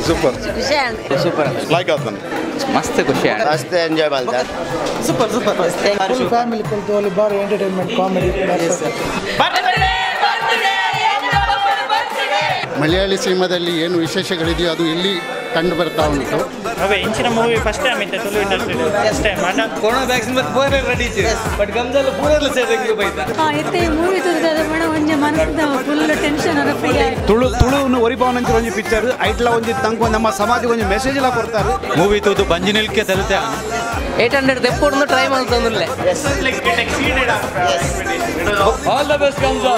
Super super like ಆತನ ಮಸ್ತ್ ಖುಷಿ ಆಯ್ತು ಮಸ್ತ್ ಎಂಜಾಯ್ ಮಾಡ್ತಾ ಸೂಪರ್ ಸೂಪರ್ ಫುಲ್ ಫ್ಯಾಮಿಲಿ ಕುಳಿತು ಬಾರಿ ಎಂಟರ್ಟೈನ್ಮೆಂಟ್ ಕಾಮಿಡಿ ಮಲಯಾಳಿ ಸಿನಿಮಾದಲ್ಲಿ ಏನು ವಿಶೇಷಗಳಿದೆಯೋ ಅದು ಇಲ್ಲಿ ಕಂಡು ಬರ್ತಾ ಉಂಟು. ಇಂಚಿನ ಮೂವಿ ಫಸ್ಟ್ ಟೈಮ್ ಇತ್ತು Tulu industry first time corona vaccine ಮತ್ತೆ ಪೂರ ರೆಡಿ ಇತ್ತು ಬಟ್ ಗಮ್ಜಲ್ ಪೂರ ಸೇರಿಗೆ ಬೈತಾ ಇತ್ತೆ ಮೂವಿ ತುಳುದ ಮಣ ಒಂಜಿ ಮನಸ್ದ ಫುಲ್ ಟೆನ್ಷನ್ ಅದ ಫ್ರೀ ಆಗಿ ತುಳುನು ಒರಿಬಾವನಂಚ ಒಂಜಿ ಪಿಕ್ಚರ್ ಐಟ್ಲ ಒಂಜಿ ತಂಕ ನಮ್ಮ ಸಮಾಜಕ್ಕೆ ಒಂಜಿ ಮೆಸೇಜ್ ಎಲ್ಲ ಕೊಡ್ತಾರೆ. ಮೂವಿ ತೂದು ಬಂಜಿನಿಲ್ಕೆ ತಲುತೆ 800 ತೆಪ್ಪೊಂದು ಟ್ರೈ ಮಾಡ್ತಂದ್ರೆ ಆಲ್ ದ ಬೆಸ್ಟ್ ಗಮ್ಜಾ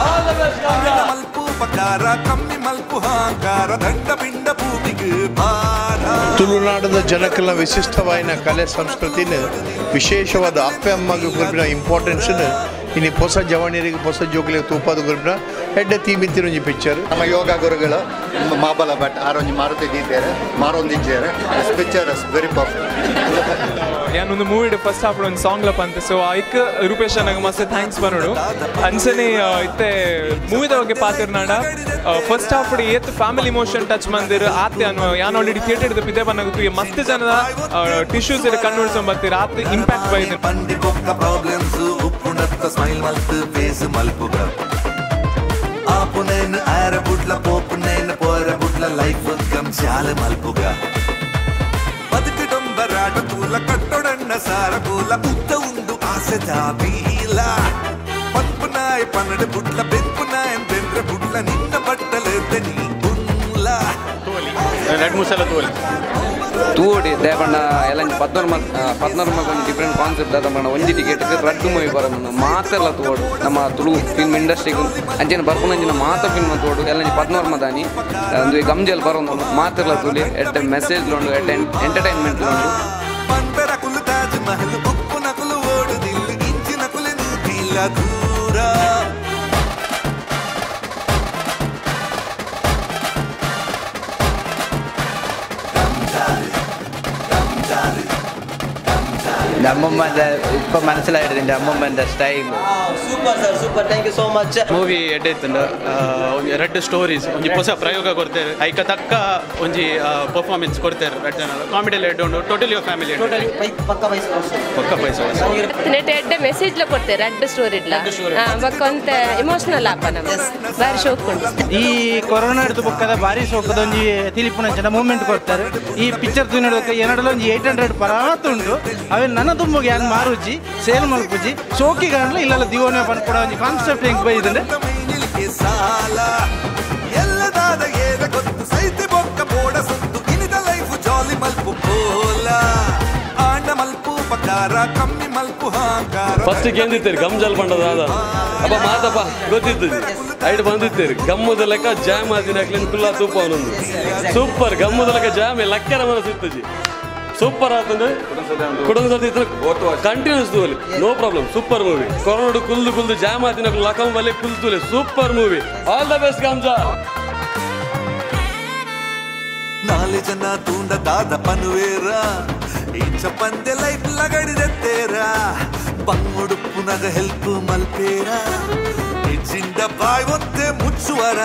ಆಲ್ ದ ಬೆಸ್ಟ್ ಗಮ್ಜಾ ಕಮ್ಮಿ ಮಲ್ಪು ಹಾಂಕಾರ ದಂಡ ಪಿಂಡ ಭೂಮಿಗೆ ಭಾರ. ತುಳುನಾಡದ ಜನಕ್ಕೆಲ್ಲ ವಿಶಿಷ್ಟವಾದ ಕಲೆ ಸಂಸ್ಕೃತಿನ ವಿಶೇಷವಾದ ಅಪ್ಪೆ ಅಮ್ಮಗೆ ಗುರುಪಿನ ಇಂಪಾರ್ಟೆನ್ಸ್ ಇನ್ನು ಹೊಸ ಜವಾನಿಯರಿಗೆ ಹೊಸ ಜೋಗ್ಲಿಗೆ ತೂಪಾದ ಗುರುಪಿನ ಎಡ್ಡೆ ತೀಮಿತ್ತಿನ ಒಂಜಿ ಪಿಕ್ಚರ್. ನಮ್ಮ ಯೋಗ ಗುರುಗಳು ಮಾಬಲ ಭಟ್ ಆರೊಂಜಿ ಮಾರುತಿದ್ದಾರೆ ಮಾರೊಂದಿದ್ದಾರೆ ಪಿಕ್ಚರ್ ವೆರಿ ಪರ್ಫೆಕ್ಟ್. ഞാനൊന്ന് മൂവിയുടെ ഫസ്റ്റ് ഹാഫ് ಒಂದು ಸಾಂಗ್ ಲಪ್ ಅಂತ ಸೊ ಐಕ್ ರೂಪೇಶ್ ನನಗೆ ಮಸ್ತ್ ಥ್ಯಾಂಕ್ಸ್ ಬರೋಡು ಅನ್ಸನೆ ಇತ್ತೆ ಮೂವಿದ ಬಗ್ಗೆ ಪಾತಿರ್ನಾಡ ಫಸ್ಟ್ ಹಾಫ್ ಏತ್ ಫ್ಯಾಮಿಲಿ ಇಮೋಷನ್ ಟಚ್ ಮಂದಿರ ಆತೆ ಅನ್ನೋ ಯಾನ್ ಆಲ್ರೆಡಿ ಥಿಯೇಟರ್ ದ ಪಿದೆ ಬನ್ನಾಗತ್ತು ಮಸ್ತ್ ಜನದ ಟಿಶ್ಯೂಸ್ ಇರ ಕನ್ವರ್ಸನ್ ಬರ್ತೀರ ಆತ ಇಂಪ್ಯಾಕ್ಟ್ ಬೈದೆ ಪಂಡಿ ಬೊಕ್ಕ ಪ್ರಾಬ್ಲಮ್ಸ್ ಉಪ್ಪುನತ್ತ ಸ್ಮೈಲ್ ಮಲ್ತ್ ಫೇಸ್ ಮಲ್ಪುಗ ಆಪುನೇನ್ ಆರ ಬುಡ್ಲ ಪೋಪುನೇನ್ ಪೋರ ಬುಡ್ಲ ಲೈಫ್ ಗಮ್ಜಾಲ ಮಲ್ಪುಗ ಬದುಕಿಡೊಂಬರಾಟ ತೂಲ ಕಟ್ಟೊಡಣ್ಣ ಸಾರ ಗೋಲ ಉದ್ದ ಉಂಡು ಆಸೆ ಜಾಬೀಲ ಪಂಪುನಾಯ್ ಪನ್ನಡ ಬುಡ್ಲ ಬೆಂಪುನಾಯ್ ಬೆಂದ್ರ ಬುಡ್ಲ ನಿನ್ನ ಬಟ್ಟಲೆದ್ದ ನೀ ಬುಲ್ಲ ಎರಡು ಮೂರು ಸಲ ತೂಡಿ ದೇವಣ್ಣ ಎಲ್ಲ 14 ಡಿಫ್ರೆಂಟ್ ಕಾನ್ಸೆಪ್ಟ್ ಅದ ಮಣ್ಣ ಒಂಜಿ ಟಿಕೆಟ್ಗೆ ರಡ್ಡು ಮೂವಿ ಬರೋದು ಮಾತೆಲ್ಲ ತೋಡು ನಮ್ಮ ತುಳು ಫಿಲ್ಮ್ ಇಂಡಸ್ಟ್ರಿಗೂ ಅಂಚೆನ ಬರ್ಕೊಂಡಂಚಿನ ಮಾತ ಫಿಲ್ಮ್ ತೋಡು ಎಲ್ಲ 14 ಮದಾನಿ ಒಂದು ಗಮ್ಜಲ್ ಬರೋದು ಮಾತೆಲ್ಲ ತುಳಿ ಎಡ್ಡೆ ಮೆಸೇಜ್ ಉಂಡು ಎಡ್ಡೆ ಎಂಟರ್ಟೈನ್ಮೆಂಟ್ ಉಂಡು ಪಂಪರ ಕುಲು ತಾಜ್ ಮಹಲ್ ಉಪ್ಪು ನಕಲು ಓಡುದಿಲ್ಲ ಇಂಚಿನ ಕುಲು ನೀತಿಲ್ಲ ದೂರ ಅಮ್ಮಮ್ಮನ ಇಪ್ಪ ಮನಸ್ಸಿಲಾಯಿಡಿದೆ എൻ്റെ ಅಮ್ಮಮ್ಮನ style super sir super thank you so much. Movie ಎಡ್ಡೆ ಇತ್ತಂಡ ಒಂಜಿ ರೆಡ್ ಸ್ಟೋರೀಸ್ ಒಂಜಿ ಹೊಸ ಪ್ರಯೋಗ ಕೊಡ್ತೇವೆ ಐಕ ತಕ್ಕ ಒಂಜಿ ಪರ್ಫಾರ್ಮೆನ್ಸ್ ಕೊಡ್ತೇವೆ ರೆಡ್ ಕಾಮಿಡಿ ಎಡ್ಡೆ ಉಂಡು ಟೋಟಲಿ ಯುವರ್ ಫ್ಯಾಮಿಲಿ ಪಕ್ಕ ಪೈಸಾ ನೆಟ್ ಎಡ್ಡೆ ಮೆಸೇಜ್ ಲ ಕೊಡ್ತೆ ರೆಡ್ ಸ್ಟೋರಿ ಇಡ್ಲ ಬಕ್ಕೊಂತ ಎಮೋಷನಲ್ ಆಪ ನಮ್ಗೆ ಬಾರಿ ಶೋಕ್ ಉಂಟು. ಈ ಕೊರೋನಾ ಹಿಡಿದು ಬುಕ್ಕದ ಬಾರಿ ಸೋಕದ ಒಂಜಿ ತಿಲಿಪುನಂಚಿನ ಮೂಮೆಂಟ್ ಕೊಡ್ತಾರೆ. ಈ ಪಿಕ್ಚರ್ ತುನೋದಕ್ಕೆ ಏನಡಲ ಒಂಜಿ 800 ಪರಾತ್ ಉಂಟು ಅವೆ ನನ್ನ ತುಂಬಗೆ ಹ್ಯಾಂಗ್ ಮಾರುಜಿ ಸೇಲ್ ಮಲ್ಪುಜಿ ಶೋಕಿ ಕಾಣಲ ಇಲ್ಲೆಲ್ಲ ದಿವೋನೆ ಪನ್ಪುಡ ಒಂಜಿ ಕಾನ್ಸೆಪ್ಟ್ ಹೆಂಗ್ ಬೈದಂದ್ರೆ ಸಾಲ ಎಲ್ಲದಾದ ಏದ ಗೊತ್ತು ಸೈತಿ ಬೊಕ್ಕ ಬೋಡ ಸುತ್ತು ಇನಿದ ಲೈಫ್ ಜಾಲಿ ಮಲ್ಪು ಕೋಲ ಆಂಡ ಮಲ್ಪು ಪಕಾರ ಕಮ್ಮಿ ಮಲ್ಪು ಹಾಂಕಾರ ಫಸ್ಟ್ ಗೆಂದಿತ್ತೇರಿ ಗಮ್ಜಲ್ ಬಂಡದ ಅಪ್ಪ ಮಾತಪ್ಪ ಗೊತ್ತಿತ್ತು ಐಡ್ ಬಂದಿತ್ತೇರಿ ಗಮ್ಮದ ಲೆಕ್ಕ ಜಾಮ್ ಆದಿನಾಕ್ಲಿನ ಕುಲ್ಲ ತೂಪ ಅವನೊಂದು ಸೂಪರ್ ಗಮ್ಮದ ಲೆಕ್ಕ ಜಾಮ್ ಲಕ್ಕರ ಮನಸ್ಸಿತ್ತಜಿ ಸೂಪರ್ ಆತಂದ್ರೆ ಕುಟುಂಬ ಕಂಟಿನ್ಯೂಸ್ ತೂಲಿ no problem super movie corona ಕುಲ್ದು ಜಾಮ್ ಆದಿನ ಲಕಂ ಬಲೆ ಕುಲ್ತುಲೆ super movie all the best ಗಮ್ಜಾ. 4 ಜನ ತೂಂಡ ದಾದ ಪನುವೇರ ಇಂಚ ಪಂದೆ ಲೈಫ್ ಲಗಡಿದೆತ್ತೇರ ಬಂಗುಡುಪ್ಪುನಗ ಹೆಲ್ಪ್ ಮಲ್ಪೇರ ಇಚ್ಚಿಂದ ಬಾಯ್ ಒತ್ತೆ ಮುಚ್ಚುವರ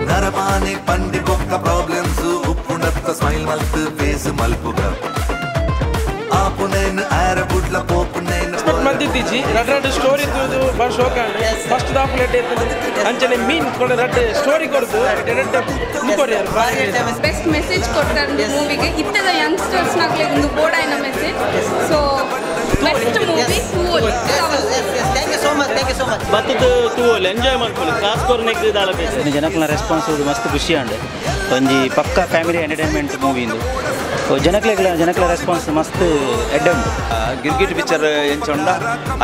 ನರಮಾನೆ ಪಂಡಿ ಬೊಕ್ಕ ಪ್ರಾಬ್ಲಮ್ಸ್ ಉಪ್ಪುನತ್ತ ಸ್ಮೈಲ್ ಮಲ್ತ್ ಫೇಸ್ ಮಲ್ಪುಗ ಆಪುನೇನ್ ಆರ ಬುಡ್ಲ ಪೋಪುನೇನ್ ಮಂದಿದ್ದೀಜಿ ರಡ್ ಸ್ಟೋರಿ ತೂದು ಬಾರಿ ಶೋಕ ಫಸ್ಟ್ ದಾಫ್ ಲೇಟ್ ಅಂಚನೆ ಮೀನ್ ಕೊಡ ರಡ್ ಸ್ಟೋರಿ ಕೊಡ್ದು ಬೆಸ್ಟ್ ಮೆಸೇಜ್ ಕೊಟ್ಟಾರ ಮೂವಿಗೆ ಇತ್ತದ ಯಂಗ್ಸ್ಟರ್ಸ್ ನಾಗ್ಲೆ ಒಂದು ಬೋಡಾಯಿನ message so best movie cool thank you so much ಬತ್ತದ ತೂಲ್ ಎಂಜಾಯ್ ಮಾಡ್ಕೊಳ್ಳಿ ಕ್ಲಾಸ್ ಕೋರ್ನೆಕ್ ದಾಲ ಬೇಸ್ ಜನಕ್ಲ ರೆಸ್ಪಾನ್ಸ್ ಮಸ್ತ್ ಖುಷಿ ಅಂಡೆ ಒಂಜಿ ಪಕ್ಕ ಫ್ಯಾಮಿಲಿ ಎಂಟರ್ಟೈನ್ಮೆಂಟ್ ಮೂವಿ ಇಂದು ಜನಕ್ಲ ರೆಸ್ಪಾನ್ಸ್ ಮಸ್ತ್ ಎಡ್ಡೆ ಉಂಟು. ಗಿರ್ಗಿಟ್ ಪಿಕ್ಚರ್ ಎಂಚೊಂಡ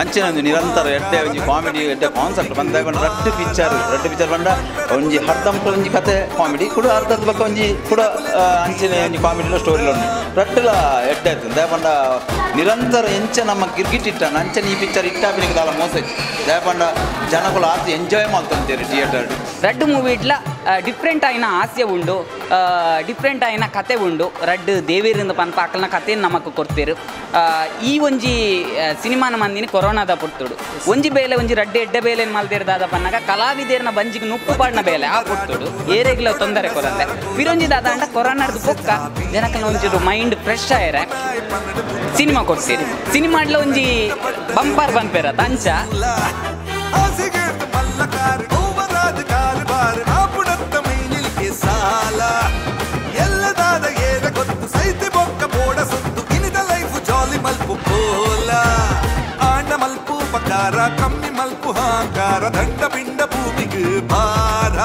ಅಂಚಿನ ಒಂದು ನಿರಂತರ ಎಡ್ಡೆ ಒಂಜಿ ಕಾಮಿಡಿ ಎಡ್ಡೆ ಕಾನ್ಸೆಪ್ಟ್ ಬಂದ ರೆಡ್ ಪಿಕ್ಚರ್ ಬಂದ ಒಂಜಿ ಹರ್ದಂಪ ಒಂಜಿ ಕತೆ ಕಾಮಿಡಿ ಕೂಡ ಅರ್ಧದ ಬಕ್ಕ ಒಂಜಿ ಕೂಡ ಅಂಚಿನ ಒಂಜಿ ಕಾಮಿಡಿಲ ಸ್ಟೋರಿಲ ಉಂಟು ರಡ್ಡುಲ ಎಡ್ಡೆ ಆಯ್ತು ದೇಪಂಡ ನಿರಂತರ ಎಂಚ ನಮ್ಮ ಗಿರ್ಗಿಟ್ ಇಟ್ಟಾನ ಅಂಚನೆ ಈ ಪಿಕ್ಚರ್ ಇಟ್ಟಾಪಿನಿಗೆ ದಾಲ ಮೋಸ ದೇಪಂಡ ಜನಗಳು ಆತು ಎಂಜಾಯ್ ಮಾಡ್ತಂತೀರಿ ಥಿಯೇಟರ್ ರೆಡ್ ಮೂವಿ ಇಡ್ಲ ಡಿಫ್ರೆಂಟ್ ಆಯ್ನ ಹಾಸ್ಯ ಉಂಡು ಡಿಫ್ರೆಂಟ್ ಆಯ್ನ ಕತೆ ಉಂಡು ರಡ್ ದೇವೇರಿಂದ ಪನ್ಪ ಅಕ್ಕಲ್ನ ಕಥೆಯನ್ನು ನಮಕ್ ಕೊಡ್ತೇರು ಈ ಒಂಜಿ ಸಿನಿಮಾನ ಮಂದಿನಿ ಕೊರೋನಾದ ಪುಟ್ಟುಡು ಒಂಜಿ ಬೇಲೆ ಒಂಜಿ ರಡ್ಡೆ ಎಡ್ಡೆ ಬೇಲೆ ಮಲ್ದೇರ್ದಾದ ಪನ್ನಾಗ ಕಲಾವಿದೇರ್ನ ಬಂಜಿಗೆ ನುಪ್ಪು ಪಾಡ್ನ ಬೇಲೆ ಆ ಪುಟ್ಟುಡು ಏರೆಗ್ಲ ತೊಂದರೆ ಕೊರಂದೆ ಫಿರೊಂಜಿ ದಾದ ಅಂಡ ಕೊರೋನಾದ ಪೊಕ್ಕ ಜನಕ್ಕೆ ಒಂಚೂರು ಮೈಂಡ್ ಫ್ರೆಶ್ ಆಯ್ರೆ ಸಿನಿಮಾ ಕೊಡ್ತೀರಿ ಸಿನಿಮಾಡ್ಲ ಒಂಜಿ ಬಂಪರ್ ಬಂಪೇರ ತಂಚ ಎಲ್ಲದಾದ ಏರ ಗೊತ್ತು ಸೈತಿ ಬೊಕ್ಕ ಬೋಡ ಸುತ್ತು ಇನಿದ ಲೈಫ್ ಜಾಲಿ ಮಲ್ಪು ಪೋಲ ಆಂಡ ಮಲ್ಪು ಪಕಾರ ಕಮ್ಮಿ ಮಲ್ಪು ಹಾಂಕಾರ ದಂಡ ಪಿಂಡ ಭೂಮಿಗೆ ಭಾರ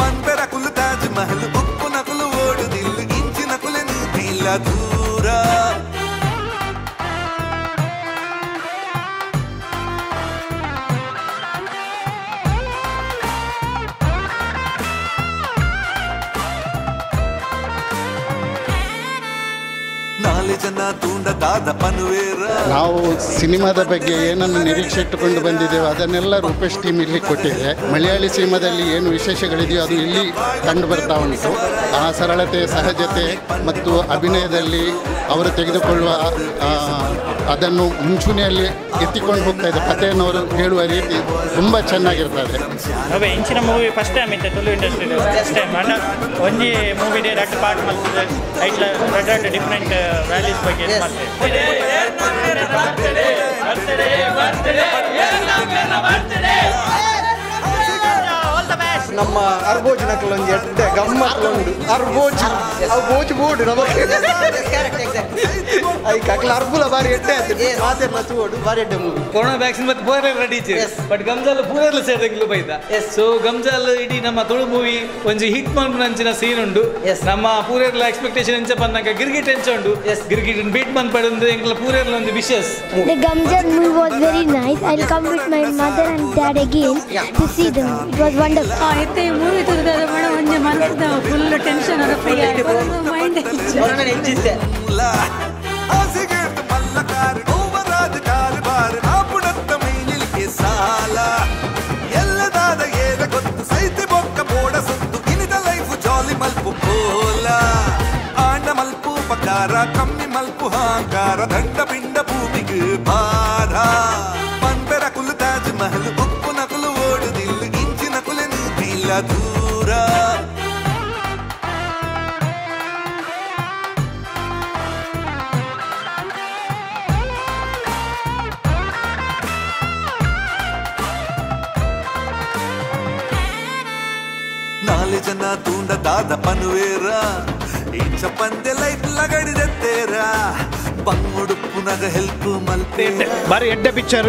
ಪಂಪೆರ ಕುಲು ತಾಜ್ ಮಹಲ್ ಉಪ್ಪು ನಕಲು ಓಡುದಿಲ್ಲ ಇಂಚಿನ ಕುಲೆ ನೀತಿಲ್ಲ ದೂರ ನಾವು ಸಿನಿಮಾದ ಬಗ್ಗೆ ಏನನ್ನು ನಿರೀಕ್ಷೆ ಇಟ್ಟುಕೊಂಡು ಬಂದಿದ್ದೇವೆ ಅದನ್ನೆಲ್ಲ ರೂಪೇಶ್ ಟೀಮ್ ಇಲ್ಲಿ ಕೊಟ್ಟಿದೆ. ಮಲಯಾಳಿ ಸಿನಿಮಾದಲ್ಲಿ ಏನು ವಿಶೇಷಗಳಿದೆಯೋ ಅದು ಇಲ್ಲಿ ಕಂಡು ಬರ್ತಾ ಉಂಟು. ಆ ಸರಳತೆ, ಸಹಜತೆ ಮತ್ತು ಅಭಿನಯದಲ್ಲಿ ಅವರು ತೆಗೆದುಕೊಳ್ಳುವ ಅದನ್ನು ಮುಂಚೂಣಿಯಲ್ಲಿ ಎತ್ತಿಕೊಂಡು ಹೋಗ್ತಾ ಇದೆ. ಕಥೆಯನ್ನು ಅವರು ಹೇಳುವ ರೀತಿ ತುಂಬ ಚೆನ್ನಾಗಿರ್ತದೆ. ಇಂಚಿನ ಮೂವಿ ಫಸ್ಟ್ ಟೈಮ್ ಇತ್ತೆ ತುಳು ಇಂಡಸ್ಟ್ರಿ ಫಸ್ಟ್ ಟೈಮ್ ಅಂಡ ಒಂಜಿ ಮೂವಿ ಎರಡು ಪಾರ್ಟ್ ಮಾಡ್ತದೆ ಐಟ್ಲ ಎರಡು ಡಿಫ್ರೆಂಟ್ ವ್ಯಾಲ್ಯೂಸ್ ಬಗ್ಗೆ ನಮ್ಮ ಅರ್ಬೋಜ್ ನಕಲೊಂದು ಎಡ್ಡೆ ಗಮ್ಮತ್ತೊಂದು ಅರ್ಬೋಜ್ ಬೋಜ್ ಬೋರ್ಡ್ ನಮಗೆ ಐ ಕಕ್ಲ ಅರ್ಬುಲ ಬಾರಿ ಎಡ್ಡೆ ಆಯ್ತು ಮಾತೆಲ್ಲ ಚೂಡು ಬಾರಿ ಎಡ್ಡೆ ಮೂವಿ ಕೊರೋನಾ ವ್ಯಾಕ್ಸಿನ್ ಮತ್ತೆ ಪೂರ ರೆಡಿ ಬಟ್ ಗಮ್ಜಾಲ್ ಪೂರೆಲ್ಲ ಸೇರಿದಂಗ್ಲು ಬೈದ ಸೊ ಗಮ್ಜಾಲ್ ಇಡೀ ನಮ್ಮ ತುಳು ಮೂವಿ ಒಂಜಿ ಹಿಟ್ ಮನ್ಪುನಂಚಿನ ಸೀನ್ ಉಂಡು ನಮ್ಮ ಪೂರೆಲ್ಲ ಎಕ್ಸ್ಪೆಕ್ಟೇಷನ್ ಎಂಚ ಪನ್ನಕ ಗಿರ್ಗಿಟ್ ಎಂಚ ಉಂಡು ಗಿರ್ಗಿಟ್ ಬೀಟ್ ಮನ್ಪಡೊಂದು ಎಂಕ್ಲ ಪೂರೆಲ್ಲ ಒಂದು wishes The Gamjan movie was very nice. I'll come with my mother and dad again to see them. It was wonderful. ಇತ್ತೆ ಮೂವಿ ತೋರಿದಾಗ ಮೇಡ ಒಂಜಿ ಮನಸ್ಸಿದ ಫುಲ್ ಟೆನ್ಷನ್ ಅದ ಫ್ರೀ ಆಯ್ತು ಮೈಂಡ್ ಹೆಚ್ಚಿದೆ ಎಲ್ಲದಾದ ಏರ ಗೊತ್ತು ಸೈತಿ ಬೊಕ್ಕ ಬೋಡ ಸುತ್ತು ಇನಿದ ಲೈಫ್ ಜಾಲಿ ಮಲ್ಪು ಪೋಲ ಆಂಡ ಮಲ್ಪು ಪಕಾರ ಕಮ್ಮಿ ಮಲ್ಪು ಹಾಂಕಾರ ದಂಡ ಪಿಂಡ ಭೂಮಿಗೆ ಭಾರ ಪಂಪೆರ ಕುಲು ತಾಜ್ ಮಹಲ್ ಉಪ್ಪು ನಕಲು ಓಡುದಿಲ್ಲ ಇಂಚಿನ ಕುಲೆ ನೀತಿಲ್ಲ ದೂರ ನಾಳೆ ಜನ ತೂಂಡ ದಾದ ಪನುವೇರ ಇಂಚ ಪಂದೆ ಲೈಫ್ ಲಗಡಿದೆತ್ತೇರ ಬಂಗುಡುಪ್ಪುನಗ ಹೆಲ್ಪ್ ಮಲ್ಪೆ ಬಾರಿ ಎಡ್ಡೆ ಪಿಕ್ಚರ್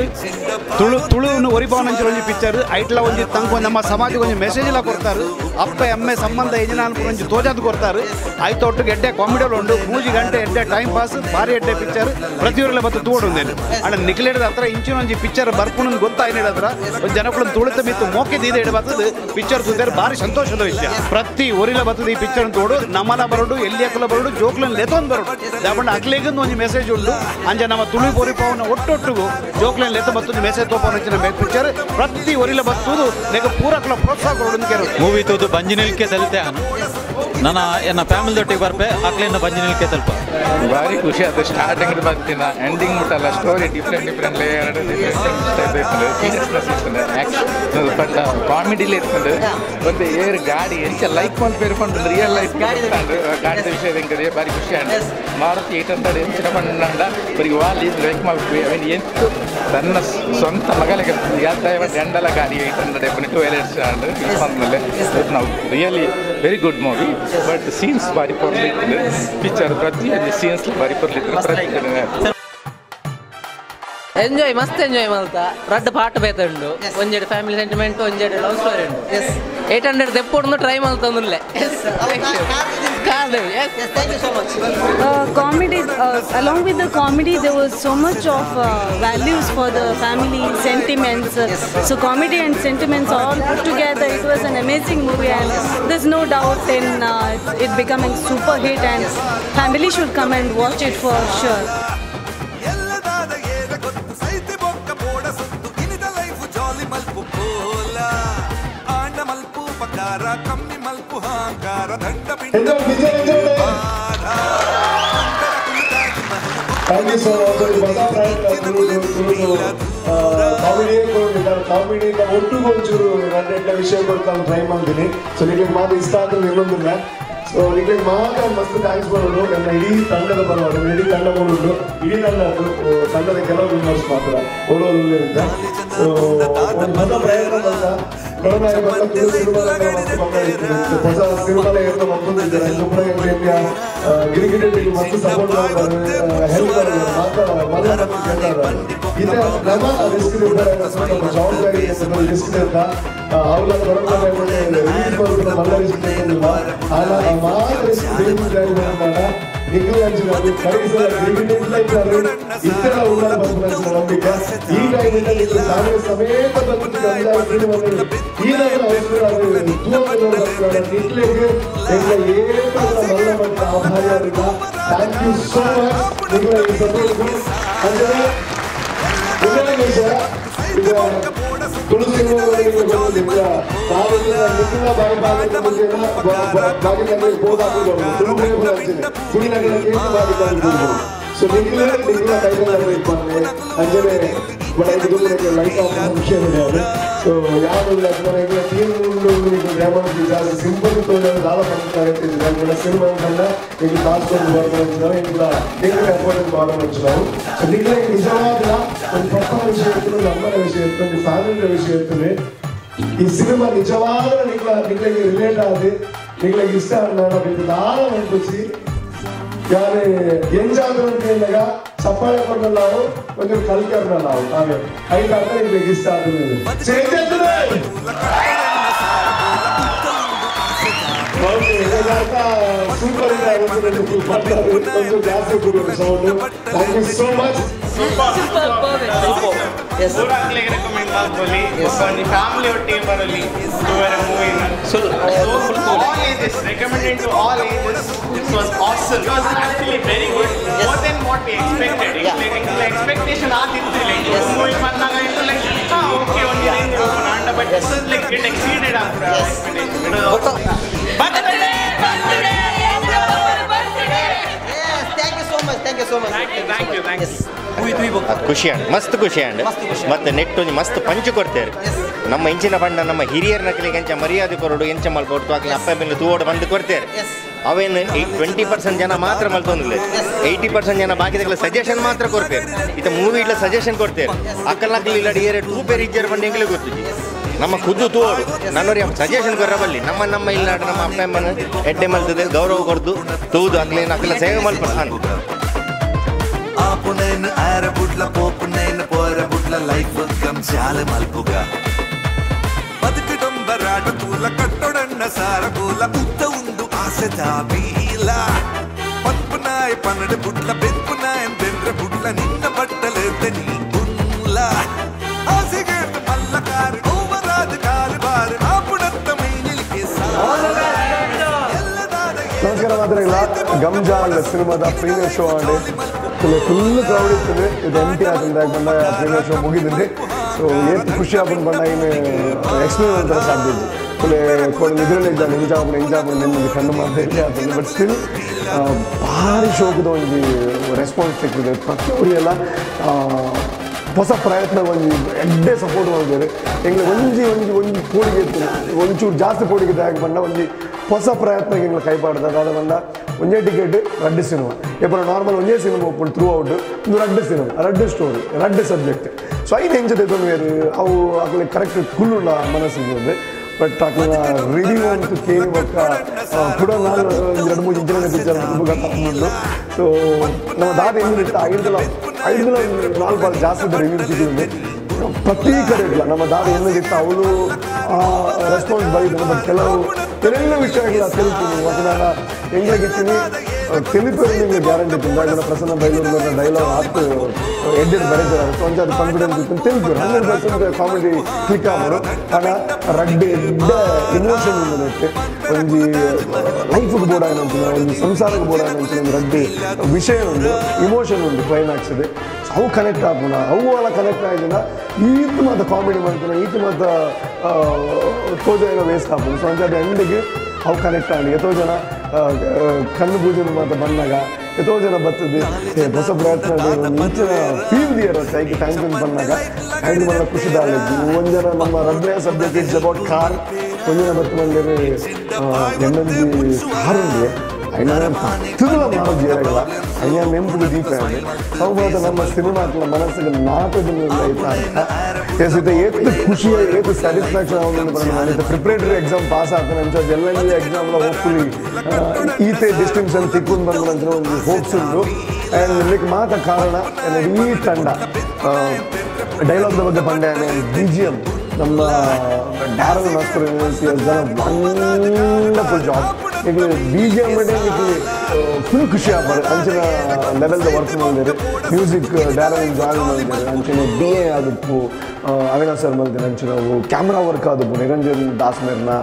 ತುಳುನು ಒರಿಪಾವನಂಚ ಒಂಜಿ ಪಿಕ್ಚರ್ ಐಟ್ಲ ಒಂಜಿ ತಂಕ ನಮ್ಮ ಸಮಾಜಕ್ಕೆ ಒಂಜಿ ಮೆಸೇಜ್ ಎಲ್ಲ ಕೊಡ್ತಾರೆ ಅಪ್ಪ ಎಮ್ಮೆ ಸಂಬಂಧ ಏಜಿನ ಒಂಜಿ ತೋಜಾದ್ ಕೊಡ್ತಾರೆ ಆಯ್ತು ಒಟ್ಟಿಗೆ ಎಡ್ಡೆ ಕಾಮಿಡಿಯಲ್ಲಿ ಉಂಡು 3 ಗಂಟೆ ಎಡ್ಡೆ ಟೈಮ್ ಪಾಸ್ ಬಾರಿ ಎಡ್ಡೆ ಪಿಕ್ಚರ್ ಪ್ರತಿಯೊಬ್ಬರಲ್ಲ ಬತ್ತು ತೂಡುಂದೇನು ಅಣ್ಣ ನಿಖಿಲೇಡದ ಹತ್ರ ಇಂಚಿನ ಒಂಜಿ ಪಿಕ್ಚರ್ ಬರ್ಪುನ ಗೊತ್ತಾಯ್ನ ಹತ್ರ ಒಂದು ಜನಗಳು ತುಳಿತ ಮಿತ್ತು ಮೋಕೆ ದೀದ ಇಡ ಬರ್ತದೆ ಪಿಕ್ಚರ್ ತೂದಾರೆ ಬಾರಿ ಸಂತೋಷದ ವಿಷಯ ಪ್ರತಿ ಒರಿಲ ಬರ್ತದೆ ಈ ಪಿಕ್ಚರ್ ತೋಡು ನಮ್ಮನ ಬರೋಡು ಎಲ್ಲಿಯಕ್ಕಲ ಬರೋಡು ಜೋಕ್ಲನ್ ಲೆತೊಂದು ಬರೋಡು ದಾಪಂಡ ಅಕ್ಲೇಗಂದು ಒಂಜಿ ಮೆಸೇಜ್ ಉಂಡು ಅಂಜ ನಮ್ಮ ತುಳು ಒರಿಪಾವನ ಒಟ್ಟೊಟ್ಟಿಗೂ ಜೋಕ್ಲನ್ ಲೆತ ಬರ್ತದೆ ಮೆಸೇಜ್ ತೋಪನ ಪಿಕ್ಚರ್ ಪ್ರತಿ ಒರಿಲ ಬರ್ತುದು ನೆಗ ಪೂರಕ್ಲ ಪ್ರೋತ್ಸಾಹ ಕೊಡೋದು ಕೇಳು ಮೂವಿ ತೋದು ಬಂಜಿನಿಲ್ಕೆ ತಲುತೆ ನನ್ನ ಎನ್ನ ಫ್ಯಾಮಿಲಿದೊಟ್ಟಿಗೆ ಬರ್ಪೆ ಅಕ್ಲಿಂದ ಬಂಜಿನಿಲ್ಕೆ ತಲುಪ ಭಾರಿ ಖುಷಿ ಆಯ್ತು ಸ್ಟಾರ್ಟಿಂಗ್ ಬರ್ತೀನ ಎಂಡಿಂಗ್ ಮುಟ್ಟಲ್ಲ ಸ್ಟೋರಿ ಡಿಫ್ರೆಂಟ್ ಲೇಯರ್ ಸೀರಿಯಸ್ನೆಸ್ ಇರ್ತದೆ ಆ್ಯಕ್ಷನ್ ಬಟ್ ಕಾಮಿಡಿಲಿ ಇರ್ತದೆ ಒಂದು ಏರ್ ಗಾಡಿ ಎಂಚ ಲೈಕ್ ಮಾಡಿ ಪೇರ್ಕೊಂಡು ರಿಯಲ್ ಲೈಫ್ ಗಾಡಿದ ವಿಷಯ ಹೆಂಗಿದೆ ಭಾರಿ ಖುಷಿ ಆಯ್ತು ಮಾರುತಿ 800 ಎಂಚಿನ ಪಂಡ ಬರೀ ವಾಲಿ ಲೈಕ್ ಮಾಡಿ ಎಂಟು ತನ್ನ ಸ್ವಂತ ಮಗಳಿಗೆ ಯಾವ್ದು ಗಂಡಲ ಗಾಡಿ 800 ಟು ವೈಲೆಟ್ಸ್ ಬಂದಮೇಲೆ ನಾವು really very good movie but scenes ಭಾರಿ ಪೊರ್ಲಿತ್ತು ಪಿಕ್ಚರ್ ಪ್ರತಿಯೊಂದು ಸೀನ್ಸ್ ಭಾರಿ ಪೊರ್ಲಿತ್ತು ಪ್ರತಿ ಎಂಜಾಯ್ ಮಸ್ತ್ ಎಂಜಾಯ್ ಮಲ್ತ ರಡ್ಡ್ ಪಾಟ್ ಬೇತ ಉಂಡು ಒಂಜೆಡ್ ಫ್ಯಾಮಿಲಿ ಸೆಂಟಿಮೆಂಟ್ ಒಂಜೆಡ್ ಲವ್ ಸ್ಟೋರಿ ಉಂಡು 800 ತೆಪ್ಪೊಂದು try ಮಲ್ತಂದುಲ್ಲೆ comedy along with the comedy there was so much of values for the family sentiments so comedy and sentiments all put together it was an amazing movie and there's no doubt in it becoming super hit and family should come and watch it for sure ಪಕಾರ ಕಮ್ಮಿ ಮಲ್ಪು ಹಾಂಕಾರ ದಂಡ Thank you so much. ಹೊಸ ಪ್ರಯತ್ನ comedy ಒಟ್ಟುಗೊಂಚೂರು ನನ್ನ ವಿಷಯ ಕೊಡ್ತಾನೆ try ಮಾಡ್ತೀನಿ. So ನಿಮಗೆ ಮಾತ್ರ ಇಷ್ಟ ಆದ್ರೆ ಇನ್ನೊಂದಿಲ್ಲ. ಸೊ ನಿಮಗೆ ಮಾತ್ರ ಮಸ್ತ್ ಥ್ಯಾಂಕ್ಸ್ ಮಾಡೋದು ನನ್ನ ಇಡೀ ತಂಡದ ಪರವಾಗಿ ಇಡೀ ತಂಡ ಮಾಡೋದು ಇಡೀ ತಂಡದ ಕೆಲವು ಮೆಂಬರ್ಸ್ ಮಾತ್ರ ಓಡೋದು ಇರುತ್ತೆ. ಸೊ ಒಂದು ಹೊಸ ಪ್ರಯತ್ನ ಬಂದ ಕೊರೋನಾ ಬಂದ ಹೊಸ ಸಿನಿಮಾಲೆ ಏನೋ ಮಕ್ಕಳಿದ್ದಾರೆ ಗಿರಿಗಿರಿ ಮಸ್ತ್ ಸಪೋರ್ಟ್ ಮಾಡ್ತಾರೆ ಹೆಲ್ಪ್ ಮಾಡ್ತಾರೆ ಮಾತ್ರ ಕೇಳ್ತಾರೆ ಇದು ನಮ್ಮ ರಿಸ್ಕ್ ನಮ್ಮ ಜವಾಬ್ದಾರಿ ರಿಸ್ಕ್ ಅಂತ ಅವಳ ಕೊರೋನಾ ರಿಲೀಸ್ ಮಾಡ್ತಾರೆ ಮಲ್ಲ ರಿಸ್ಕ್ ಮಾತ್ರ ರಿಸ್ಕ್ ನಿಖಿಲ್ ಅಂಚಿನಲ್ಲಿ ಕಳಿಸಲ ಗಿರಿಗಿರಿ ಇಷ್ಟೆಲ್ಲ ಉಳ್ಳಾರ ಬಂದ ನಂಬಿಕೆ ಈ ಟೈಮಿಂದ ನೀವು ಸಾವಿರ ಸಮೇತ ಬಂದು ಈ ನಿಖಿಲಿಗೆ ಮಲ್ಲ ಮಟ್ಟ ಆಭಾರಿಯಾಗಿಲ್ಲ. ಥ್ಯಾಂಕ್ ಯು ಸೋ ಮಚ್ ನಿಖಿಲ ಈ ಸಪೋರ್ಟ್ಗೂ. ಅಂದರೆ ಇನ್ನೊಂದು ವಿಷಯ ಈಗ ತುಳಸಿ ನಿಖಿಲ ಬಾಗಿನ ಬಗ್ಗೆ ಬೋಧಾಕಿದ್ರು ತುಳುಗಳು ಅಂಚಿದೆ ಕುಡಿನಗರ ಕೇಂದ್ರ ಬಾಗಿನ ಸೊ ನಿಖಿಲ ಕೈಗೊಂಡು ಇಟ್ಕೊಂಡೆ ಅಂಜನೆ ಬಟ್ ಇದು ಲೈಟ್ ಆಫ್ ವಿಷಯ ಅದು. ಸೊ ಯಾವುದು ಟೀಮ್ ಸಿಂಪಲ್ ದಾದ ಪಡ್ತಾರೆ ಸಿನಿಮಾ ಕన్నా మీకు కాసుకొని పోతున్నాం ఇంకా ఇంకా ఇంపార్టెంట్ బాగున్నాం. సో నిఖిల నిజవాದ ಒಂದು ಪ್ರಥಮ ವಿಷಯ ಇರ್ತದೆ ನಮ್ಮನ ವಿಷಯ ಇರ್ತದೆ ಫ್ಯಾಮಿಲಿ ವಿಷಯ ಇರ್ತದೆ. ಈ ಸಿನಿಮಾ ನಿಜವಾದ ನಿಖಿಲಿಗೆ ರಿಲೇಟ್ ಆಗಿ ನಿಖಿಲಿಗೆ ಇಷ್ಟ ಅನ್ನೋದು ದಾರ ಅನಿಪಿಸಿ ಯಾರು ಎಂಜಾದ್ರು ಅಂತ ಹೇಳಿದಾಗ ಚಪ್ಪಾಳೆ ಕೊಡಲಾವು కొంచెం కలికర్నలావు ఆమె అయితే అంటే మీకు ఇಷ್ಟ అవుతుంది సూపర్ కొంచెం జాస్తి sound. Thank you so much. family or team barely to wear a movie. So all ages, recommended to all ages. It was awesome. It was actually very good. More than what we expected. Like expectation ಆಗಿತ್ತು like movie ಬಂದಾಗ ಇದು like okay only range ಹೋಗೋಣ but this is like it exceeded our expectation. ಖುಷಿ and ಮಸ್ತ್ ಖುಷಿ and ಮತ್ತೆ ನೆಟ್ಟು ಮಸ್ತ್ ಪಂಚು ಕೊಡ್ತೇವೆ ನಮ್ಮ ಇಂಚಿನ ಪಂಡ ನಮ್ಮ ಹಿರಿಯರ ನಕಲಿಗೆ ಎಂಚ ಮರ್ಯಾದೆ ಕೊರಡು ಎಂಚ ಮಲ್ಪೊಟ್ಟು ಆಗ್ಲಿ ಅಪ್ಪ ಮೇಲೆ ತೂವೋಡು ಬಂದು ಕೊಡ್ತೇವೆ. ಅವೇನು 20% ಜನ ಮಾತ್ರ ಮಲ್ತೊಂದಿಲ್ಲ 80% ಜನ ಬಾಕಿದಾಗಲ ಸಜೆಷನ್ ಮಾತ್ರ ಕೊಡ್ತೇವೆ. ಇದು ಮೂವಿ ಇಲ್ಲ ಸಜೆಷನ್ ಕೊಡ್ತೇವೆ ಅಕ್ಕಲ್ನಕ್ಲಿ ಇಲ್ಲ ಏರೆ ಟೂ ಪೇರ್ ಇಜ್ಜರ್ ಬಂದು ಎಂಗ್ಲೇ ಗೊತ್ತಿದ್ದಿ ನಮ್ಮ ಖುದ್ದು ತೋಡು ನನ್ನವ್ರಿಗೆ ಸಜೆಷನ್ ಕೊರಬಲ್ಲಿ ನಮ್ಮ ಇಲ್ಲ ನಮ್ಮ ಅಪ್ಪ ಅಮ್ಮನ ಎಡ್ಡೆ ಮಲ್ತದೆ ಗೌರವ ಕೊಡ್ದು ತೂದು ಆಗ್ಲೇನು ಅಕ್ಕಲ ಸೇವೆ ಮಲ್ಪ ಅಂತ ఆపు నేను ఆరబుట్ల పోపు నేను పోరబుట్ల లైఫ్ గంశాల మల్పుగా బతుకడం బరాట పూల కట్టొడన్న సారపూల ఉత్త ఉండు ఆశ జాబీల పన్పునాయ పన్నెడు బుట్ల పెంపునాయ బెండ్ర బుట్ల నిన్న బట్టలేతే నీ గుల్ల ఆసిగేట్ మల్ల కారు ఓవరాదు కారు బారు ఆపుడత్త మైనిలికే ನಮಸ್ಕಾರ ಮಾತ್ರ ಗಮ್ಜಾಲ್ ಸಿನಿಮಾದ ಪ್ರೀಮಿಯರ್ ಶೋ ಆಡಿ ಫುಲ್ ಕ್ರೌಡ್ ಇರ್ತದೆ. ಇದು ಎಂಟಿ ಆದಂದಾಗ ಬಂದಾಗ ಪ್ರೀಮಿಯರ್ ಶೋ ಮುಗಿದಿದೆ. ಸೊ ಎಷ್ಟು ಖುಷಿ ಆಗ್ಬೋದು ಬಂದಾಗ ಇನ್ನು ಎಕ್ಸ್ಪ್ಲೇನ್ ಒಂಥರ ಸಾಧ್ಯ ಫುಲ್ ನಿದ್ರಲ್ಲಿ ಇದ್ದಾನೆ ಎಂಜಾಪುಣ ನಿಮಗೆ ಕಣ್ಣು ಮಾತ್ರ ಇಲ್ಲಿ ಆಗ್ತದೆ. ಬಟ್ ಸ್ಟಿಲ್ ಭಾರಿ ಶೋಕದ ಒಂದು ರೆಸ್ಪಾನ್ಸ್ ಸಿಕ್ಕಿದೆ. ಪ್ರತಿಯೊಬ್ಬರಿಗೆಲ್ಲ ಹೊಸ ಪ್ರಯತ್ನ ಒಂದು ಎಡ್ಡೆ ಸಪೋರ್ಟ್ ಮಾಡಿದ್ದಾರೆ. ಎಂಗ್ಲೆ ಒಂಜಿ ಪೋಡಿಗೆ ಇರ್ತದೆ ಒಂಚೂರು ಜಾಸ್ತಿ ಪೋಡಿಗೆ ಆಗಿ ಬಂದ ಒಂದು ಹೊಸ ಪ್ರಯತ್ನ ಎಂಗ್ಲ ಕೈಪಾಡ್ದಾಗ ಅದು ಬಂದ ಒಂದೇ ಟಿಕೆಟ್ ರಡ್ಡು ಸಿನಿಮಾ ಎಪ್ಪರ ನಾರ್ಮಲ್ ಒಂದೇ ಸಿನಿಮಾ ಒಪ್ಪು ಥ್ರೂ ಔಟ್ ಇದು ರಡ್ಡು ಸಿನಿಮಾ ರಡ್ಡು ಸ್ಟೋರಿ ರಡ್ಡು ಸಬ್ಜೆಕ್ಟ್. ಸೊ ಐದು ಎಂಚದೆ ತೊಂದರೆ ಅವು ಆಗಲಿ ಕರೆಕ್ಟ್ ಕುಳ್ಳುಳ್ಳ ಮನಸ್ಸಿಗೆ ಬಟ್ ಅಕ್ಲ ರಿವ್ಯೂ ಅಂತೂ ಕೇಳಿ ಬಕ್ಕ ಕೂಡ ನಾನು 2-3 ಇಂಚಿನ ಪಿಕ್ಚರ್ ಗೊತ್ತಾಗ್ಬಿಟ್ಟು. ಸೊ ನಮ್ಮ ದಾದ ಹೆಂಗಿರುತ್ತೆ 5 4 ಜಾಸ್ತಿ ರಿವ್ಯೂ ಸಿಕ್ಕಿದೆ ಪ್ರತಿ ಕಡೆ ಇಲ್ಲ. ನಮ್ಮ ದಾದ ಹೆಂಗಿತ್ತು ಅವಳು ರೆಸ್ಪಾನ್ಸ್ ಬರೀತಾರೆ. ಬಟ್ ಕೆಲವೆಲ್ಲ ವಿಷಯಗಳ ತಿಳಿತೀನಿ ಅದನ್ನ ಹೆಂಗಾಗಿರ್ತೀನಿ ತಿಳಿಪೇರು ನಿಮಗೆ ಗ್ಯಾರಂಟಿ ತುಂಬ ಪ್ರಸನ್ನ ಬೈಲೂರು ಡೈಲಾಗ್ ಆತು ಎಡ್ಡೆಡ್ ಬರೀತಾರೆ. ಸೊ ಒಂಚೂರು ಕಾನ್ಫಿಡೆನ್ಸ್ ಇತ್ತು ತಿಳಿಪೇರು 100% ಕಾಮಿಡಿ ಕ್ಲಿಕ್ ಆಗೋರು. ಕಾರಣ ರಡ್ಡೆ ಎಡ್ಡ ಇಮೋಷನ್ ಉಂಟು ಒಂಜಿ ಲೈಫ್ಗೆ ಬೋಡಾಯನ ಅಂಚಿನ ಒಂದು ಸಂಸಾರಕ್ಕೆ ಬೋಡಾಯನ ಅಂಚಿನ ಒಂದು ರಡ್ಡೆ ವಿಷಯ ಉಂಟು ಇಮೋಷನ್ ಉಂಟು ಕ್ಲೈಮ್ಯಾಕ್ಸ್ ಇದೆ. ಅವು ಕನೆಕ್ಟ್ ಆಗೋಣ ಅವು ಎಲ್ಲ ಕನೆಕ್ಟ್ ಆಗಿನ ಈತು ಮತ್ತು ಕಾಮಿಡಿ ಮಾಡ್ತಾನೆ ಈತು ಮತ್ತು ತೋಜ ಏನೋ ವೇಸ್ಟ್ ಆಗ್ಬೋದು ಸೊ ಅಂತ ಎಂಡಿಗೆ ಅವು ಕನೆಕ್ಟ್ ಆಗಿ ಎಷ್ಟೋ ಜನ ಕಣ್ಣು ಪೂಜೆ ಮಾತ್ರ ಬಂದಾಗ ಎಷ್ಟೋ ಜನ ಬರ್ತದೆ ಹೊಸ ಪ್ರಯತ್ನ ಮುಂಚಿನ ಫೀಲ್ ದಿಯರ್ ಐಕೆ ಟ್ಯಾಂಕ್ ಬಂದಾಗ ಐದು ಮಲ್ಲ ಖುಷಿದಾಗಲಿದ್ದು ಒಂದು ಜನ ನಮ್ಮ ರಡ್ನೇ ಸಬ್ಜೆಕ್ಟ್ ಇಟ್ಸ್ ಅಬೌಟ್ ಕಾರ್ ಒಂದಿನ ಬತ್ತು ಬಂದರೆ ಎಂಡೊಂದು ಕಾರ್ ಉಂಡೆ అయినా తత్తుల మారు చేయగల అయినా నెంపుకు దీపాడు తర్వాత ನಮ್ಮ ಸಿನಿಮಾಕ್ಲ ಮನಸ್ಸಿಗೆ ನಾಟಕದ అయితే ಏತು ಖುಷಿ ಏತು ಸ್ಯಾಟಿಸ್ಫ್ಯಾಕ್ಷನ್ ಆಗೋದು ಬರೋದು ಪ್ರಿಪರೇಟರಿ ಎಕ್ಸಾಮ್ ಪಾಸ್ ಆಗ್ತಾನೆ ಅಂತ ಎಲ್ಲ ಎಕ್ಸಾಮ್లో ಹೋಪ್ಫುಲಿ ಈತೆ ಡಿಸ್ಟಿಂಕ್ಷನ್ ತಿಕ್ಕೊಂಡು ಬಂದ್ರೆ ಒಂದು ಹೋಪ್ಸ್ ಉಂಟು ಆ್ಯಂಡ್ ಇದಕ್ಕೆ ಮಾತ್ರ ಕಾರಣ ಈ ತಂಡ ಡೈಲಾಗ್ದ ಬಗ್ಗೆ ಪಂಡೆ BGM ನಮ್ಮ ಡ್ಯಾರಲ್ ಮಾಸ್ಟರ್ ವಂಡರ್ಫುಲ್ ಜಾಬ್ ಈಗ BGM ಫುಲ್ ಖುಷಿ ಆಗ್ಬಾರ್ದು ಅಂಚಿನ ಲೆವೆಲ್ದ ವರ್ಕ್ ಮಾಡಿದ್ದಾರೆ ಮ್ಯೂಸಿಕ್ ಡ್ಯಾರಲ್ ಜಾಯಿನ್ ಮಾಡಿದ್ದಾರೆ ಅಂಚಿನ DA ಆದಪ್ಪು ಅವಿನಾಶ್ ಸರ್ ಮಲ್ತಿನ ಅಂಚಿನವು ಕ್ಯಾಮ್ರಾ ವರ್ಕ್ ಆದಪ್ಪು ನಿರಂಜನ್ ದಾಸ್ ಮೇರ್ನ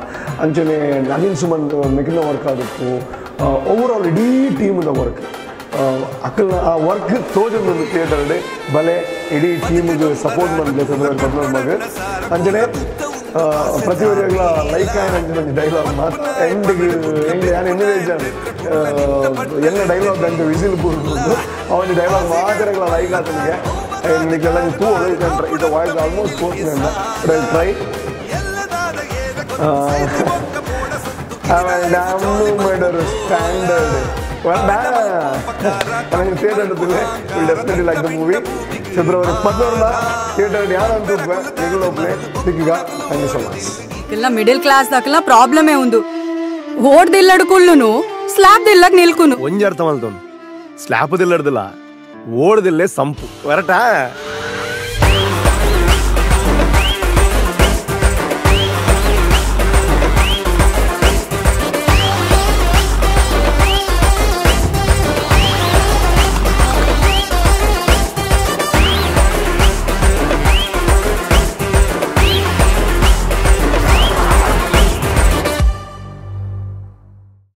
ಅಂಚನೆ ನವೀನ್ ಸುಮಂತ್ ಮಿಗಿನ ವರ್ಕ್ ಆದಪ್ಪು ಓವರಾಲ್ ಇಡೀ ಟೀಮ್ದ ವರ್ಕ್ ಅಕ್ಕನ ಆ ವರ್ಕ್ ತೋಜೊಂದು ಥಿಯೇಟರ್ಡೆ ಬಲೆ ಇಡೀ ಟೀಮಿಗೆ ಸಪೋರ್ಟ್ ಮಾಡಲಿ ಫೆಬ್ರವರಿ ಮಗ ಅಂಚನೆ ಪ್ರತಿಯೊಬ್ಬರಿಗೆಲ್ಲ ಲೈಕ್ ಆಯ್ನ ಅಂಚಿನ ಡೈಲಾಗ್ ಮಾತ್ರ ಎಂಡಿಗೆ ಹೆಂಗೆ ನಾನು ಎನ್ನಿಜಾನೆ ಎಲ್ಲ ಡೈಲಾಗ್ ಅಂತ ವಿಸಿಲ್ ಕೂರ್ಬೋದು ಅವನ ಡೈಲಾಗ್ ಮಾತ್ರಗಳ ಲೈಕ್ ಆತನಿಗೆ ಇದಕ್ಕೆಲ್ಲ ತೂ ಹೋಗೈತೆ ಇದು ವಾಯ್ಸ್ ಆಲ್ಮೋಸ್ಟ್ ತೋರಿಸಿದ ಟ್ರೈ ಮಾಡಿದ್ರು ಸ್ಟ್ಯಾಂಡರ್ಡ್ ನನಗೆ ಥಿಯೇಟರ್ ಇಡ್ತಿಲ್ಲ definitely like the movie February 14 theatre ಯಾರಂತೂ మిగిలినప్పుడే సిగ్గుగా థ్యాంక్ యూ సో మచ్ ఇలా మిడిల్ క్లాస్ దాకా ప్రాబ్లమే ఉంది ఓడ్ దిల్లడు కుళ్ళును స్లాబ్ దిల్లక్ నిల్కును ಒಂಜಿ ಅರ್ಥ ಮಾಡ್ತೋನು ಸ್ಲ್ಯಾಪ್ ದಿಲ್ಲಡ್ದಿಲ್ಲ ಓಡ್ದಿಲ್ಲೇ ಸಂಪು ಹೊರಟ